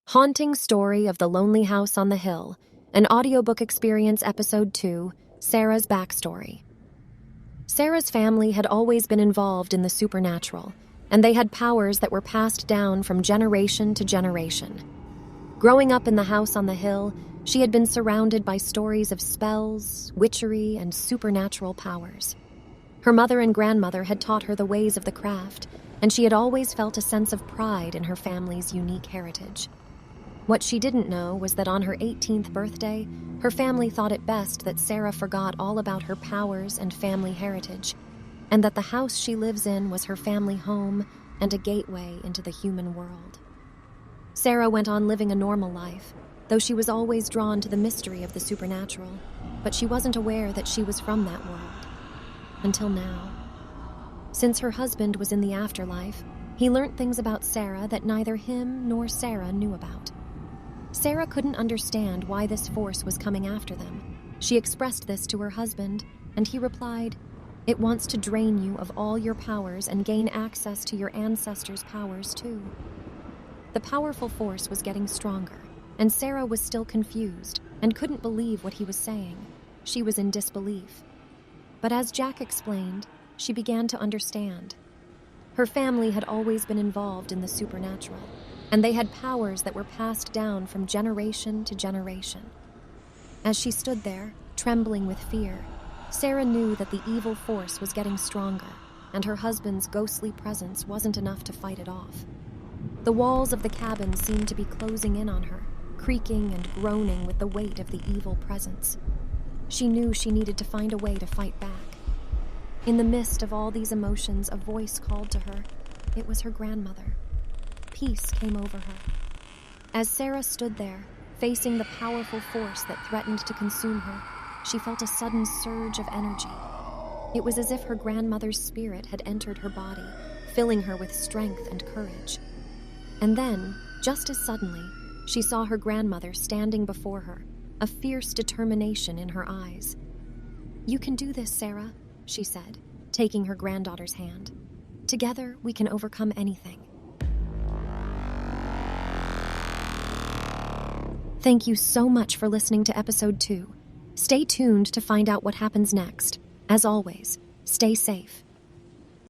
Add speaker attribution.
Speaker 1: Haunting Story of the Lonely House on the Hill, an audiobook experience, Episode 2, Sarah's Backstory. Sarah's family had always been involved in the supernatural, and they had powers that were passed down from generation to generation. Growing up in the house on the hill, she had been surrounded by stories of spells, witchery, and supernatural powers. Her mother and grandmother had taught her the ways of the craft, and she had always felt a sense of pride in her family's unique heritage. What she didn't know was that on her 18th birthday, her family thought it best that Sarah forgot all about her powers and family heritage, and that the house she lives in was her family home and a gateway into the human world. Sarah went on living a normal life, though she was always drawn to the mystery of the supernatural, but she wasn't aware that she was from that world. Until now. Since her husband was in the afterlife, he learned things about Sarah that neither him nor Sarah knew about. Sarah couldn't understand why this force was coming after them. She expressed this to her husband, and he replied, "It wants to drain you of all your powers and gain access to your ancestors' powers too." The powerful force was getting stronger, and Sarah was still confused and couldn't believe what he was saying. She was in disbelief. But as Jack explained, she began to understand. Her family had always been involved in the supernatural, and they had powers that were passed down from generation to generation. As she stood there, trembling with fear, Sarah knew that the evil force was getting stronger, and her husband's ghostly presence wasn't enough to fight it off. The walls of the cabin seemed to be closing in on her, creaking and groaning with the weight of the evil presence. She knew she needed to find a way to fight back. In the midst of all these emotions, a voice called to her. It was her grandmother. Peace came over her. As Sarah stood there, facing the powerful force that threatened to consume her, she felt a sudden surge of energy. It was as if her grandmother's spirit had entered her body, filling her with strength and courage. And then, just as suddenly, she saw her grandmother standing before her, a fierce determination in her eyes. "You can do this, Sarah," she said, taking her granddaughter's hand. "Together, we can overcome anything." Thank you so much for listening to Episode 2. Stay tuned to find out what happens next. As always, stay safe.